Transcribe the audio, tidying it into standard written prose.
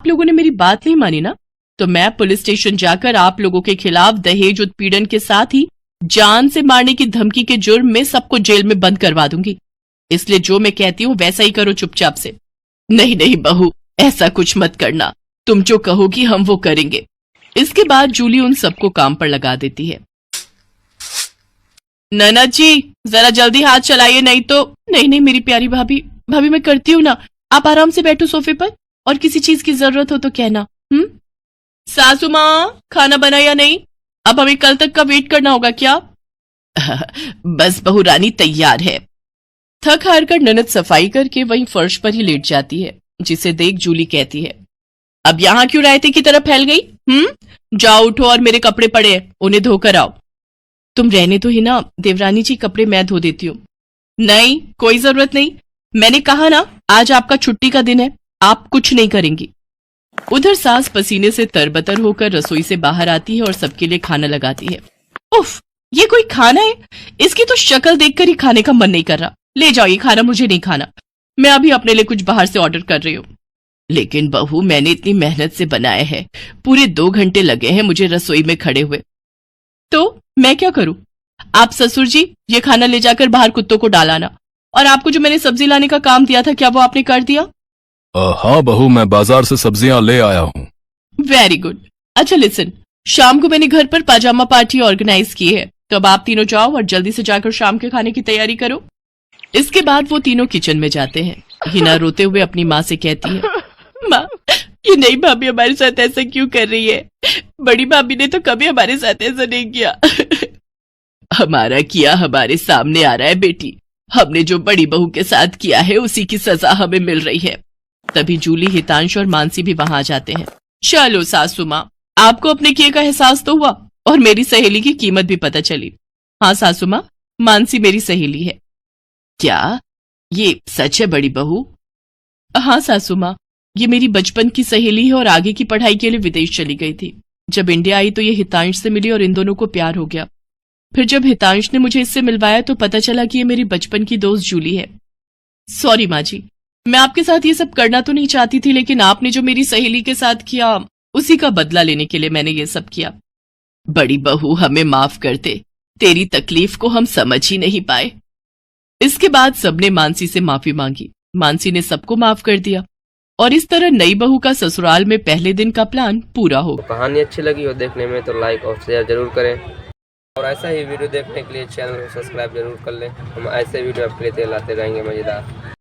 लोगों ने मेरी बात नहीं मानी ना, तो मैं पुलिस स्टेशन जाकर आप लोगों के खिलाफ दहेज उत्पीड़न के साथ ही जान से मारने की धमकी के जुर्म में सबको जेल में बंद करवा दूंगी। इसलिए जो मैं कहती हूँ वैसा ही करो चुपचाप से। नहीं नहीं बहू, ऐसा कुछ मत करना, तुम जो कहोगी हम वो करेंगे। इसके बाद जूली उन सबको काम पर लगा देती है। ननद जी जरा जल्दी हाथ चलाइए, नहीं तो। नहीं नहीं मेरी प्यारी भाभी, भाभी मैं करती हूँ ना, आप आराम से बैठो सोफे पर, और किसी चीज की जरूरत हो तो कहना। सासू माँ खाना बना या नहीं? अब हमें कल तक का वेट करना होगा क्या? बस बहू रानी तैयार है। थक हार कर ननद सफाई करके वहीं फर्श पर ही लेट जाती है, जिसे देख जूली कहती है, अब यहां क्यों रायते की तरह फैल गई? जाओ उठो और मेरे कपड़े पड़े हैं, उन्हें धोकर आओ। तुम रहने तो ही ना देवरानी जी, कपड़े मैं धो देती हूँ। नहीं कोई जरूरत नहीं, मैंने कहा ना आज आपका छुट्टी का दिन है, आप कुछ नहीं करेंगी। उधर सास पसीने से तरबतर होकर रसोई से बाहर आती है और सबके लिए खाना लगाती है। उफ, ये कोई खाना है? इसकी तो शक्ल देखकर ही खाने का मन नहीं कर रहा। ले जाओ ये खाना, मुझे नहीं खाना, मैं अभी अपने लिए कुछ बाहर से ऑर्डर कर रही हूँ। लेकिन बहू मैंने इतनी मेहनत से बनाया है, पूरे 2 घंटे लगे हैं मुझे रसोई में खड़े हुए। तो मैं क्या करूं? आप ससुर जी ये खाना ले जाकर बाहर कुत्तों को डालाना, और आपको जो मैंने सब्जी लाने का काम दिया था क्या वो आपने कर दिया? हाँ बहू, मैं बाजार से सब्जियां ले आया हूँ। Very good. अच्छा लिसन, शाम को मैंने घर पर पाजामा पार्टी ऑर्गेनाइज की है, तो अब आप तीनों जाओ और जल्दी से जाकर शाम के खाने की तैयारी करो। इसके बाद वो तीनों किचन में जाते हैं। हिना रोते हुए अपनी माँ से कहती है, माँ ये नई भाभी हमारे साथ ऐसा क्यों कर रही है? बड़ी भाभी ने तो कभी हमारे साथ ऐसा नहीं किया। हमारा किया हमारे सामने आ रहा है बेटी, हमने जो बड़ी बहू के साथ किया है उसी की सजा हमें मिल रही है। तभी जूली, हितांश और मानसी भी वहां आ जाते हैं। चलो सासू माँ, आपको अपने किए का एहसास तो हुआ और मेरी सहेली की कीमत भी पता चली। हाँ सासू माँ, मानसी मेरी सहेली है। क्या ये सच है बड़ी बहू? हाँ सासू माँ, ये मेरी बचपन की सहेली है और आगे की पढ़ाई के लिए विदेश चली गई थी। जब इंडिया आई तो ये हितांश से मिली और इन दोनों को प्यार हो गया। फिर जब हितांश ने मुझे इससे मिलवाया तो पता चला कि ये मेरी बचपन की दोस्त जूली है। सॉरी माँ जी, मैं आपके साथ ये सब करना तो नहीं चाहती थी, लेकिन आपने जो मेरी सहेली के साथ किया उसी का बदला लेने के लिए मैंने ये सब किया। बड़ी बहू हमें माफ कर दे, तेरी तकलीफ को हम समझ ही नहीं पाए। इसके बाद सबने मानसी से माफी मांगी। मानसी ने सबको माफ कर दिया और इस तरह नई बहू का ससुराल में पहले दिन का प्लान पूरा हो। कहानी अच्छी लगी हो देखने में तो लाइक और शेयर जरूर करें, और ऐसा ही वीडियो देखने के लिए चैनल को सब्सक्राइब जरूर कर लें। हम ऐसे वीडियो आपके लिए लाते रहेंगे मजेदार।